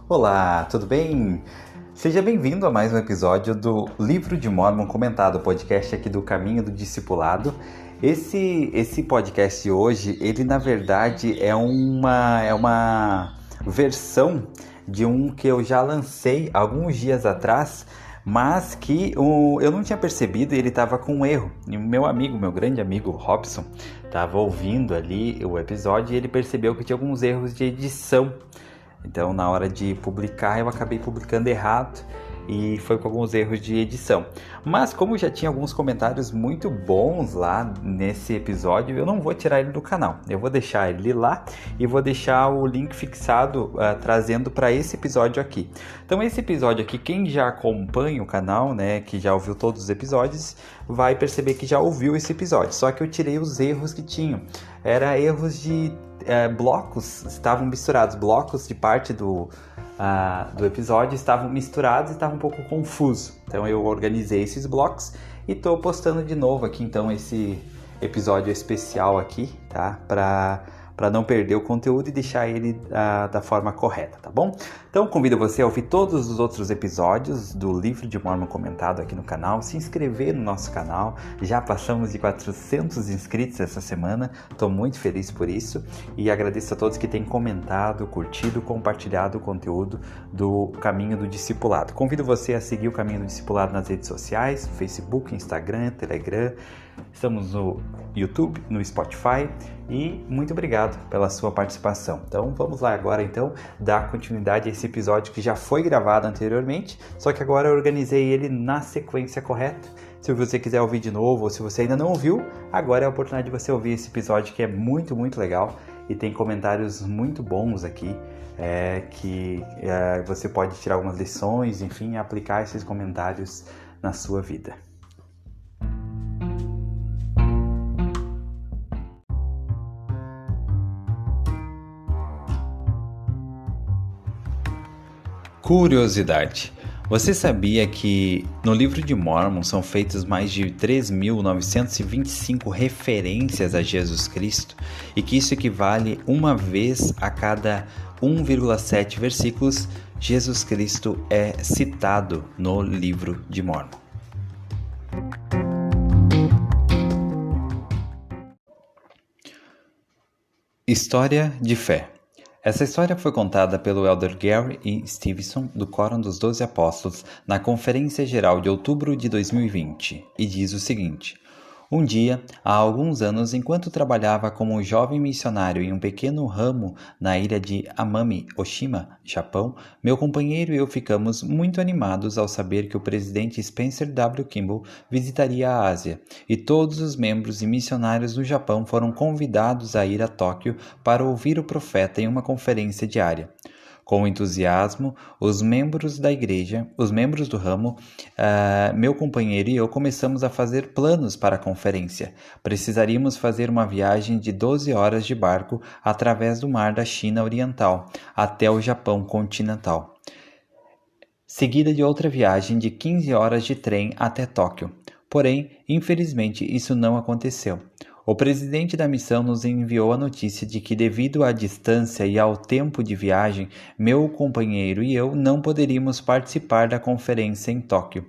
Olá, tudo bem? Seja bem-vindo a mais um episódio do Livro de Mórmon Comentado, podcast aqui do Caminho do Discipulado. Esse podcast hoje, ele na verdade é uma versão de um que eu já lancei alguns dias atrás, mas que eu não tinha percebido e ele estava com um erro. E meu grande amigo Robson, estava ouvindo ali o episódio e ele percebeu que tinha alguns erros de edição. Então, na hora de publicar, eu acabei publicando errado e foi com alguns erros de edição. Mas como já tinha alguns comentários muito bons lá nesse episódio, eu não vou tirar ele do canal. Eu vou deixar ele lá e vou deixar o link fixado trazendo para esse episódio aqui. Então, esse episódio aqui, quem já acompanha o canal, né, que já ouviu todos os episódios, vai perceber que já ouviu esse episódio. Só que eu tirei os erros que tinham. Era erros de blocos, estavam misturados, blocos de parte do episódio estavam misturados e estava um pouco confuso. Então eu organizei esses blocos e estou postando de novo aqui então esse episódio especial aqui, tá? Para não perder o conteúdo e deixar ele da forma correta, tá bom? Então convido você a ouvir todos os outros episódios do Livro de Mórmon Comentado aqui no canal, se inscrever no nosso canal. Já passamos de 400 inscritos essa semana, estou muito feliz por isso e agradeço a todos que têm comentado, curtido, compartilhado o conteúdo do Caminho do Discipulado. Convido você a seguir o Caminho do Discipulado nas redes sociais, Facebook, Instagram, Telegram. Estamos no YouTube, no Spotify e muito obrigado pela sua participação. Então vamos lá agora então dar continuidade a esse episódio que já foi gravado anteriormente, só que agora eu organizei ele na sequência correta. Se você quiser ouvir de novo ou se você ainda não ouviu, agora é a oportunidade de você ouvir esse episódio que é muito, muito legal e tem comentários muito bons aqui que você pode tirar algumas lições, enfim, aplicar esses comentários na sua vida. Curiosidade. Você sabia que no Livro de Mórmon são feitas mais de 3.925 referências a Jesus Cristo e que isso equivale uma vez a cada 1,7 versículos Jesus Cristo é citado no Livro de Mórmon. História de fé. Essa história foi contada pelo Elder Gary E. Stevenson, do Quórum dos 12 Apóstolos, na Conferência Geral de outubro de 2020, e diz o seguinte: um dia, há alguns anos, enquanto trabalhava como jovem missionário em um pequeno ramo na ilha de Amami, Oshima, Japão, meu companheiro e eu ficamos muito animados ao saber que o presidente Spencer W. Kimball visitaria a Ásia, e todos os membros e missionários do Japão foram convidados a ir a Tóquio para ouvir o profeta em uma conferência diária. Com entusiasmo, os membros da igreja, os membros do ramo, meu companheiro e eu começamos a fazer planos para a conferência. Precisaríamos fazer uma viagem de 12 horas de barco através do mar da China Oriental até o Japão continental, seguida de outra viagem de 15 horas de trem até Tóquio. Porém, infelizmente, isso não aconteceu. O presidente da missão nos enviou a notícia de que, devido à distância e ao tempo de viagem, meu companheiro e eu não poderíamos participar da conferência em Tóquio.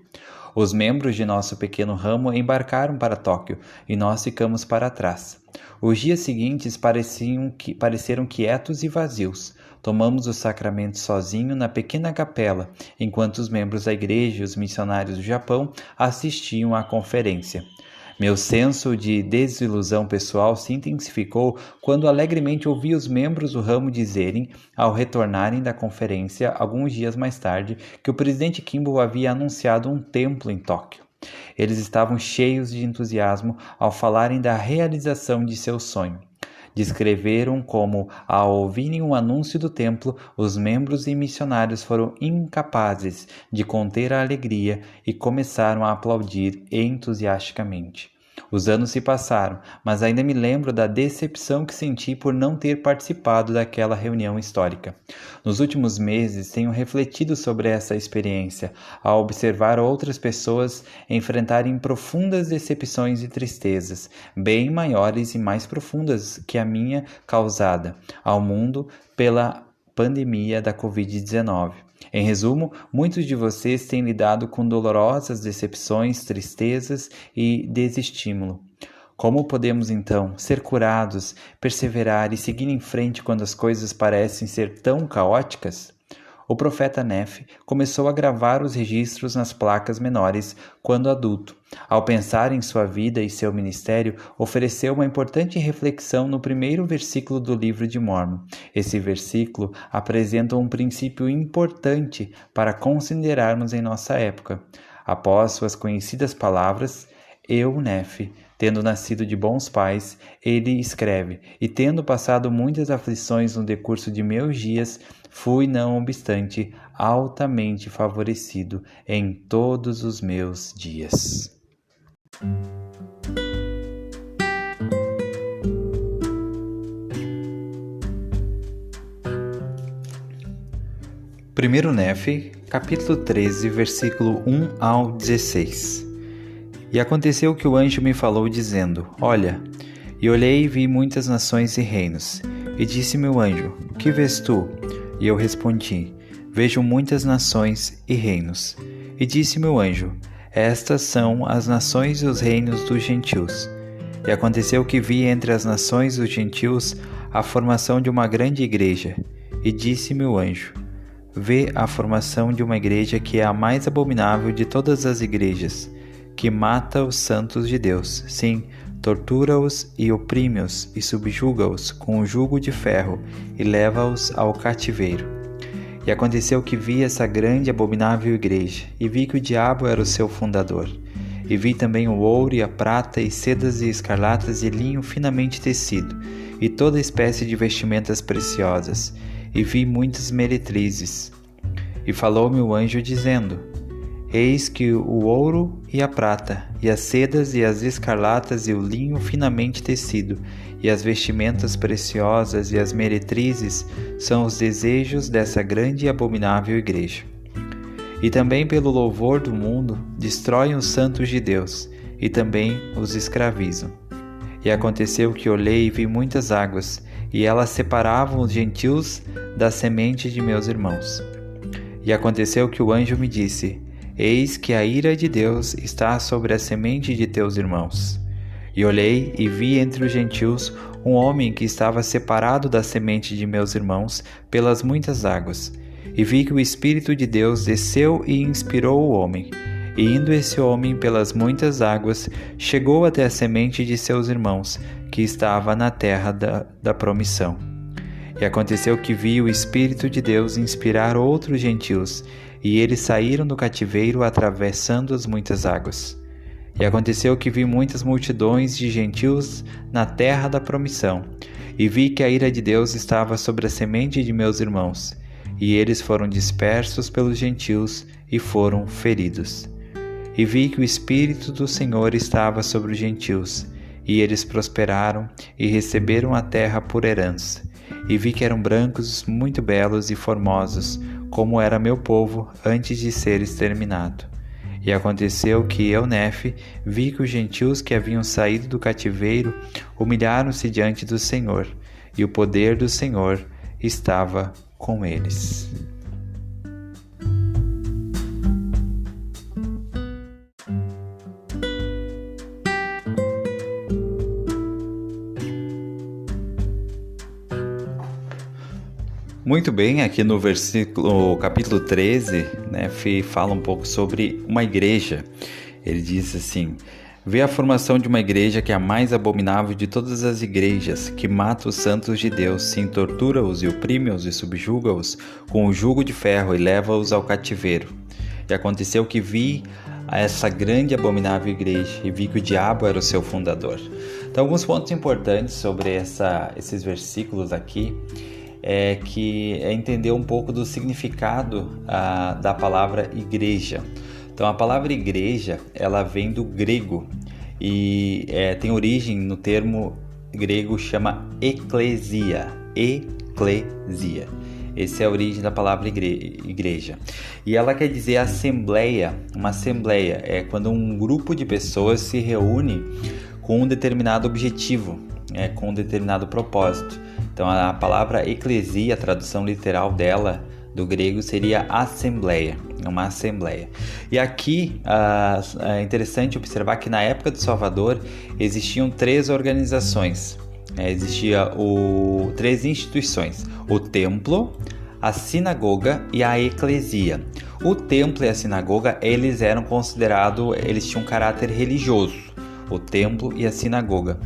Os membros de nosso pequeno ramo embarcaram para Tóquio e nós ficamos para trás. Os dias seguintes pareceram quietos e vazios. Tomamos o sacramento sozinho na pequena capela, enquanto os membros da igreja e os missionários do Japão assistiam à conferência. Meu senso de desilusão pessoal se intensificou quando alegremente ouvi os membros do ramo dizerem, ao retornarem da conferência alguns dias mais tarde, que o presidente Kimball havia anunciado um templo em Tóquio. Eles estavam cheios de entusiasmo ao falarem da realização de seu sonho. Descreveram como, ao ouvirem o anúncio do templo, os membros e missionários foram incapazes de conter a alegria e começaram a aplaudir entusiasticamente. Os anos se passaram, mas ainda me lembro da decepção que senti por não ter participado daquela reunião histórica. Nos últimos meses tenho refletido sobre essa experiência, ao observar outras pessoas enfrentarem profundas decepções e tristezas, bem maiores e mais profundas que a minha causada ao mundo pandemia da Covid-19. Em resumo, muitos de vocês têm lidado com dolorosas decepções, tristezas e desestímulo. Como podemos, então, ser curados, perseverar e seguir em frente quando as coisas parecem ser tão caóticas? O profeta Nefe começou a gravar os registros nas placas menores quando adulto. Ao pensar em sua vida e seu ministério, ofereceu uma importante reflexão no primeiro versículo do livro de Mórmon. Esse versículo apresenta um princípio importante para considerarmos em nossa época. Após suas conhecidas palavras, eu, Nefe, tendo nascido de bons pais, ele escreve, e tendo passado muitas aflições no decurso de meus dias, fui, não obstante, altamente favorecido em todos os meus dias. Primeiro Nefe, capítulo 13, versículo 1 ao 16. E aconteceu que o anjo me falou, dizendo: Olha, e olhei e vi muitas nações e reinos. E disse-me o anjo: Que vês tu? E eu respondi: Vejo muitas nações e reinos. E disse-me o anjo: Estas são as nações e os reinos dos gentios. E aconteceu que vi entre as nações dos gentios a formação de uma grande igreja. E disse-me o anjo: Vê a formação de uma igreja que é a mais abominável de todas as igrejas, que mata os santos de Deus, sim, tortura-os e oprime-os e subjuga-os com o jugo de ferro e leva-os ao cativeiro. E aconteceu que vi essa grande e abominável igreja, e vi que o diabo era o seu fundador. E vi também o ouro e a prata e sedas e escarlatas e linho finamente tecido, e toda espécie de vestimentas preciosas, e vi muitas meretrizes. E falou-me o anjo dizendo: Eis que o ouro e a prata, e as sedas e as escarlatas e o linho finamente tecido, e as vestimentas preciosas e as meretrizes são os desejos dessa grande e abominável igreja. E também pelo louvor do mundo destroem os santos de Deus, e também os escravizam. E aconteceu que olhei e vi muitas águas, e elas separavam os gentios da semente de meus irmãos. E aconteceu que o anjo me disse: Eis que a ira de Deus está sobre a semente de teus irmãos. E olhei e vi entre os gentios um homem que estava separado da semente de meus irmãos pelas muitas águas. E vi que o Espírito de Deus desceu e inspirou o homem. E indo esse homem pelas muitas águas, chegou até a semente de seus irmãos, que estava na terra da promissão. E aconteceu que vi o Espírito de Deus inspirar outros gentios, e eles saíram do cativeiro atravessando as muitas águas. E aconteceu que vi muitas multidões de gentios na terra da promissão, e vi que a ira de Deus estava sobre a semente de meus irmãos, e eles foram dispersos pelos gentios e foram feridos. E vi que o Espírito do Senhor estava sobre os gentios, e eles prosperaram e receberam a terra por herança. E vi que eram brancos, muito belos e formosos, como era meu povo antes de ser exterminado. E aconteceu que eu, Nefe, vi que os gentios que haviam saído do cativeiro humilharam-se diante do Senhor, e o poder do Senhor estava com eles. Muito bem, aqui no capítulo 13, Nefe fala um pouco sobre uma igreja. Ele diz assim: Vê a formação de uma igreja que é a mais abominável de todas as igrejas, que mata os santos de Deus, sim, tortura-os e oprime-os e subjuga-os com o jugo de ferro e leva-os ao cativeiro. E aconteceu que vi essa grande e abominável igreja e vi que o diabo era o seu fundador. Então, alguns pontos importantes sobre esses versículos aqui é entender um pouco do significado da palavra igreja. Então, a palavra igreja, ela vem do grego e tem origem no termo grego chama eclesia. Eclesia. Essa é a origem da palavra igreja. E ela quer dizer assembleia. Uma assembleia é quando um grupo de pessoas se reúne com um determinado objetivo, com um determinado propósito. Então a palavra eclesia, a tradução literal dela do grego seria assembleia, uma assembleia. E aqui é interessante observar que na época do Salvador existiam 3 organizações, existiam 3 instituições: o templo, a sinagoga e a eclesia. O templo e a sinagoga, eles tinham um caráter religioso, o templo e a sinagoga.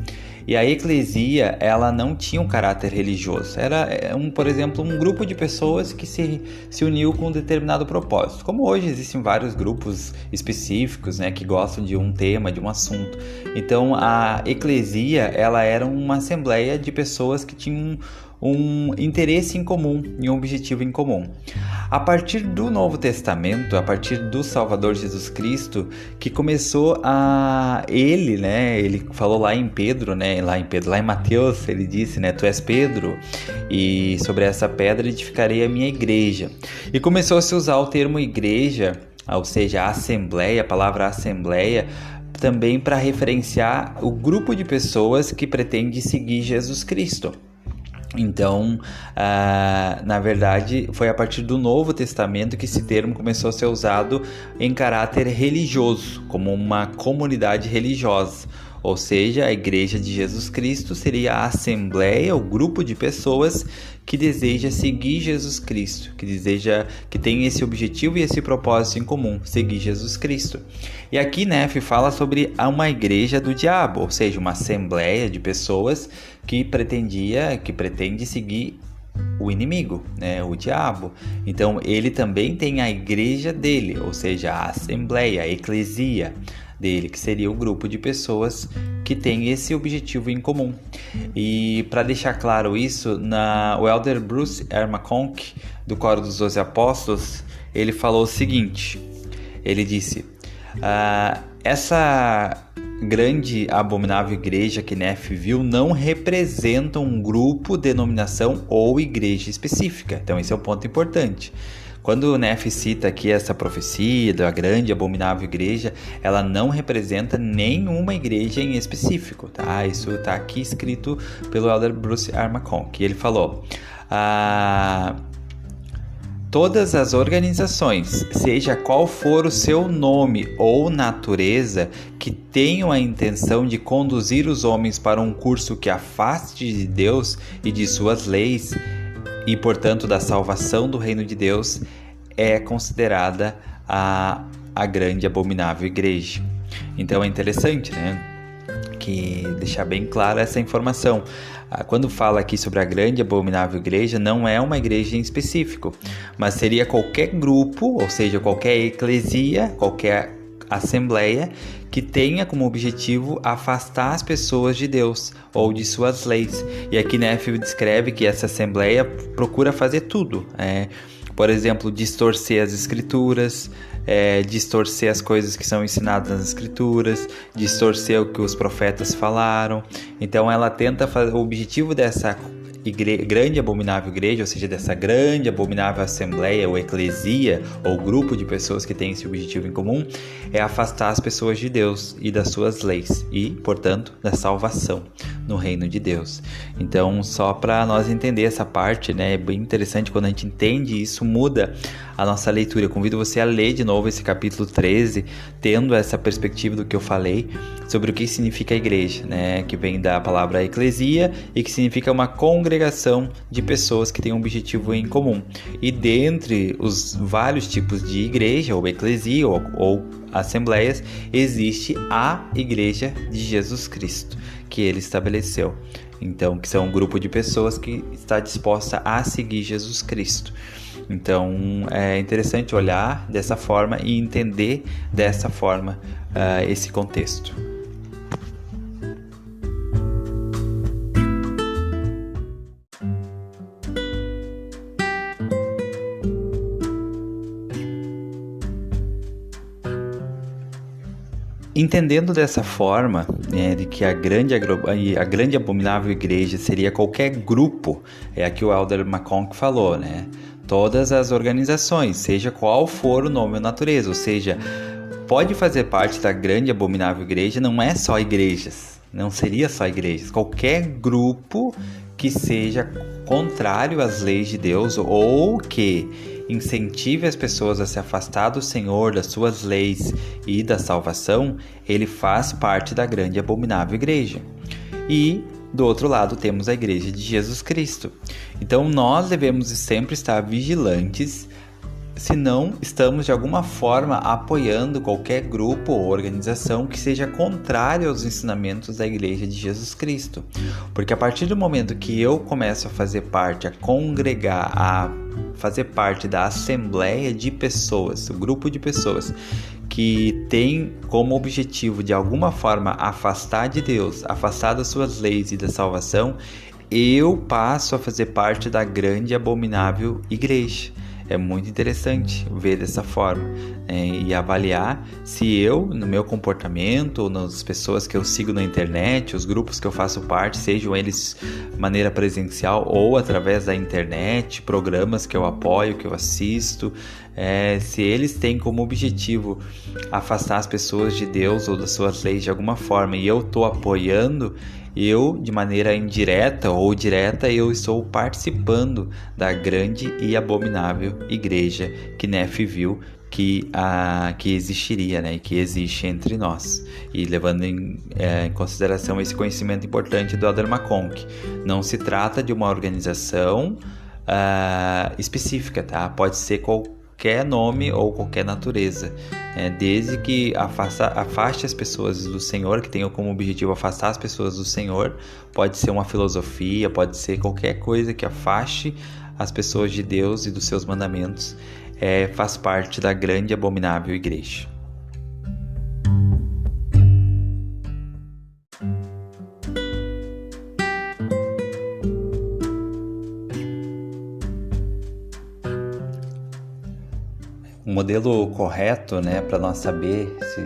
E a eclesia, ela não tinha um caráter religioso. Era, por exemplo, um grupo de pessoas que se uniu com um determinado propósito. Como hoje existem vários grupos específicos, que gostam de um tema, de um assunto. Então, a eclesia, ela era uma assembleia de pessoas que tinham um interesse em comum e um objetivo em comum. A partir do Novo Testamento, a partir do Salvador Jesus Cristo, que começou ele falou lá em Mateus, ele disse, tu és Pedro, e sobre essa pedra edificarei a minha igreja. E começou a se usar o termo igreja, ou seja, a assembleia, a palavra assembleia, também para referenciar o grupo de pessoas que pretende seguir Jesus Cristo. Então, na verdade, foi a partir do Novo Testamento que esse termo começou a ser usado em caráter religioso, como uma comunidade religiosa. Ou seja, a Igreja de Jesus Cristo seria a assembleia, o grupo de pessoas que deseja seguir Jesus Cristo, que tem esse objetivo e esse propósito em comum, seguir Jesus Cristo. E aqui Neff fala sobre uma igreja do diabo, ou seja, uma assembleia de pessoas que pretende seguir o inimigo, o diabo. Então ele também tem a igreja dele, ou seja, a assembleia, a eclesia dele, que seria o grupo de pessoas que tem esse objetivo em comum. E para deixar claro isso, o Elder Bruce R. McConkie, do Coro dos 12 Apóstolos, ele falou o seguinte, ele disse: essa grande abominável igreja que Neff viu não representa um grupo, denominação ou igreja específica. Então esse é um ponto importante. Quando o Neff cita aqui essa profecia da grande abominável igreja, ela não representa nenhuma igreja em específico, tá? Isso está aqui escrito pelo Elder Bruce R. McConkie. Ele falou: todas as organizações, seja qual for o seu nome ou natureza, que tenham a intenção de conduzir os homens para um curso que afaste de Deus e de suas leis, e portanto da salvação do reino de Deus, é considerada a grande abominável igreja. Então é interessante, que deixar bem clara essa informação. Quando fala aqui sobre a grande abominável igreja, não é uma igreja em específico, mas seria qualquer grupo, ou seja, qualquer eclesia, qualquer assembleia que tenha como objetivo afastar as pessoas de Deus ou de suas leis. E aqui Neff descreve que essa assembleia procura fazer tudo, por exemplo, distorcer as escrituras, distorcer as coisas que são ensinadas nas escrituras, distorcer o que os profetas falaram. Então ela tenta fazer, o objetivo dessa grande abominável igreja, ou seja, dessa grande abominável assembleia ou eclesia ou grupo de pessoas que têm esse objetivo em comum, é afastar as pessoas de Deus e das suas leis e, portanto, da salvação no reino de Deus. Então, só para nós entender essa parte, é bem interessante. Quando a gente entende isso, muda a nossa leitura. Eu convido você a ler de novo esse capítulo 13, tendo essa perspectiva do que eu falei sobre o que significa a igreja, que vem da palavra eclesia e que significa uma congregação de pessoas que têm um objetivo em comum. E dentre os vários tipos de igreja ou eclesia ou assembleias, existe a igreja de Jesus Cristo, que ele estabeleceu. Então, que são um grupo de pessoas que está disposta a seguir Jesus Cristo. Então, é interessante olhar dessa forma e entender dessa forma esse contexto. Entendendo dessa forma, de que a grande abominável igreja seria qualquer grupo, é aqui o Elder McConkie falou, todas as organizações, seja qual for o nome ou natureza, ou seja, pode fazer parte da grande abominável igreja, não é só igrejas, não seria só igrejas, qualquer grupo que seja contrário às leis de Deus ou que incentive as pessoas a se afastar do Senhor, das suas leis e da salvação, ele faz parte da grande e abominável igreja. E do outro lado temos a igreja de Jesus Cristo. Então nós devemos sempre estar vigilantes se não estamos de alguma forma apoiando qualquer grupo ou organização que seja contrário aos ensinamentos da Igreja de Jesus Cristo. Porque a partir do momento que eu começo a fazer parte, a congregar, a fazer parte da assembleia de pessoas, o grupo de pessoas que tem como objetivo de alguma forma afastar de Deus, afastar das suas leis e da salvação, eu passo a fazer parte da grande e abominável igreja. É muito interessante ver dessa forma, e avaliar se eu, no meu comportamento, ou nas pessoas que eu sigo na internet, os grupos que eu faço parte, sejam eles de maneira presencial ou através da internet, programas que eu apoio, que eu assisto, se eles têm como objetivo afastar as pessoas de Deus ou das suas leis de alguma forma e eu estou apoiando, eu, de maneira indireta ou direta, eu estou participando da grande e abominável igreja que Nefe viu que existiria, né, e que existe entre nós. E levando em consideração esse conhecimento importante do Elder McConkie, não se trata de uma organização específica, tá? Pode ser qualquer nome ou qualquer natureza, desde que afaste as pessoas do Senhor, que tenha como objetivo afastar as pessoas do Senhor. Pode ser uma filosofia, pode ser qualquer coisa que afaste as pessoas de Deus e dos seus mandamentos, faz parte da grande e abominável igreja. O modelo correto, né, para nós saber se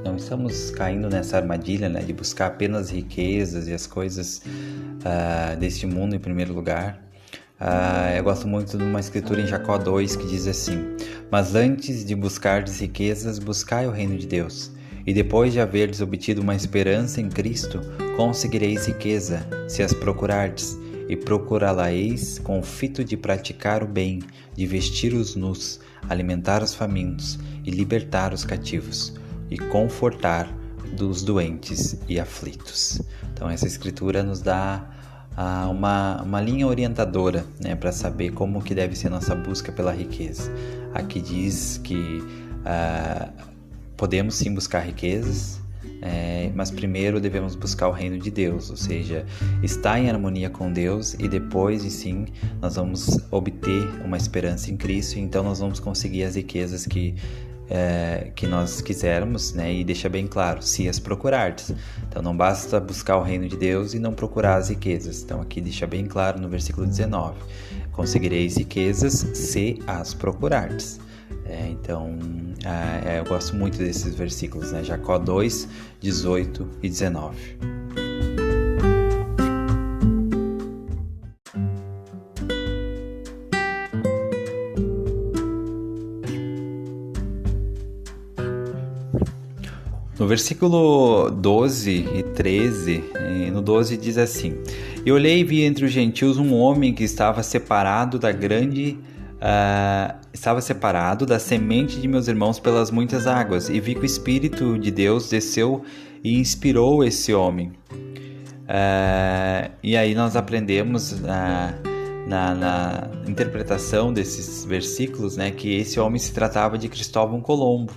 não estamos caindo nessa armadilha, né, de buscar apenas riquezas e as coisas deste mundo em primeiro lugar. Eu gosto muito de uma escritura em Jacó 2 que diz assim: mas antes de buscardes riquezas, buscai o reino de Deus, e depois de haverdes obtido uma esperança em Cristo, conseguireis riqueza, se as procurardes, e procurá-la-eis com o fito de praticar o bem, de vestir os nus, alimentar os famintos e libertar os cativos, e confortar dos doentes e aflitos. Então essa escritura nos dá uma linha orientadora, né, para saber como que deve ser nossa busca pela riqueza. Aqui diz que podemos sim buscar riquezas, mas primeiro devemos buscar o reino de Deus, ou seja, estar em harmonia com Deus, e depois sim nós vamos obter uma esperança em Cristo, e então nós vamos conseguir as riquezas que nós quisermos, né? E deixa bem claro, se as procurardes. Então não basta buscar o reino de Deus e não procurar as riquezas. Então aqui deixa bem claro no versículo 19: conseguireis riquezas se as procurardes. Eu gosto muito desses versículos, né? Jacó 2, 18 e 19. No versículo 12 e 13, no 12 diz assim: e olhei e vi entre os gentios um homem que estava separado da semente de meus irmãos pelas muitas águas, e vi que o Espírito de Deus desceu e inspirou esse homem. E aí nós aprendemos na interpretação desses versículos, né, que esse homem se tratava de Cristóvão Colombo,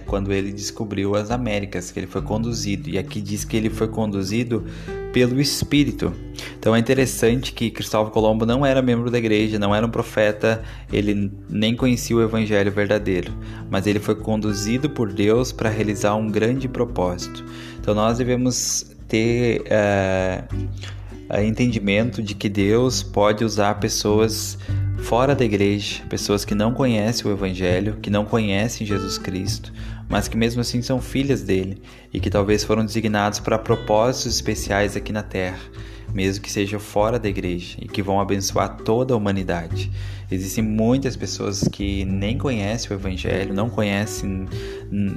quando ele descobriu as Américas, que ele foi conduzido. E aqui diz que ele foi conduzido pelo Espírito. Então é interessante que Cristóvão Colombo não era membro da igreja, não era um profeta, ele nem conhecia o evangelho verdadeiro, mas ele foi conduzido por Deus para realizar um grande propósito. Então nós devemos ter entendimento de que Deus pode usar pessoas fora da igreja, pessoas que não conhecem o evangelho, que não conhecem Jesus Cristo, mas que mesmo assim são filhas dele e que talvez foram designados para propósitos especiais aqui na terra, mesmo que sejam fora da igreja, e que vão abençoar toda a humanidade. Existem muitas pessoas que nem conhecem o evangelho, não conhecem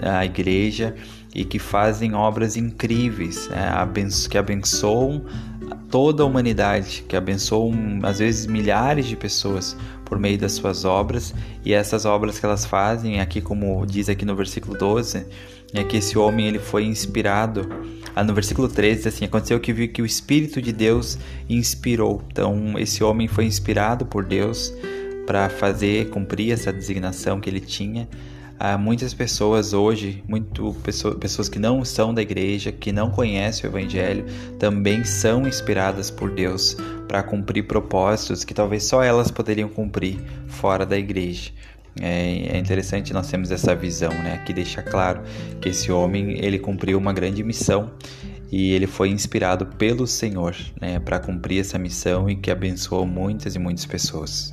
a igreja, e que fazem obras incríveis, que abençoam toda a humanidade, que abençoou às vezes milhares de pessoas por meio das suas obras, e essas obras que elas fazem, aqui como diz aqui no versículo 12, é que esse homem ele foi inspirado. No versículo 13, assim, aconteceu que viu que o Espírito de Deus inspirou. Então, esse homem foi inspirado por Deus para cumprir essa designação que ele tinha. Muitas pessoas hoje, pessoas que não são da igreja, que não conhecem o Evangelho, também são inspiradas por Deus para cumprir propósitos que talvez só elas poderiam cumprir fora da igreja. É interessante nós termos essa visão, né, que deixa claro que esse homem ele cumpriu uma grande missão e ele foi inspirado pelo Senhor, né, para cumprir essa missão e que abençoou muitas e muitas pessoas.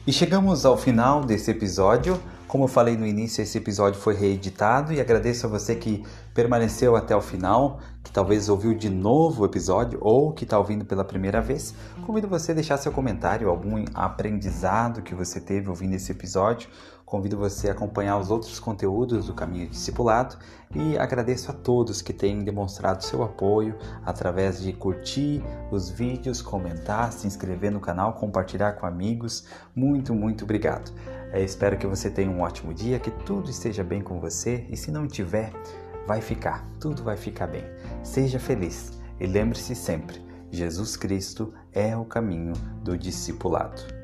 E chegamos ao final desse episódio. Como eu falei no início, esse episódio foi reeditado e agradeço a você que permaneceu até o final, que talvez ouviu de novo o episódio ou que está ouvindo pela primeira vez. Convido você a deixar seu comentário, algum aprendizado que você teve ouvindo esse episódio. Convido você a acompanhar os outros conteúdos do Caminho Discipulado e agradeço a todos que têm demonstrado seu apoio através de curtir os vídeos, comentar, se inscrever no canal, compartilhar com amigos. Muito, muito obrigado. Espero que você tenha um ótimo dia, que tudo esteja bem com você e se não tiver, tudo vai ficar bem. Seja feliz e lembre-se sempre, Jesus Cristo é o caminho do discipulado.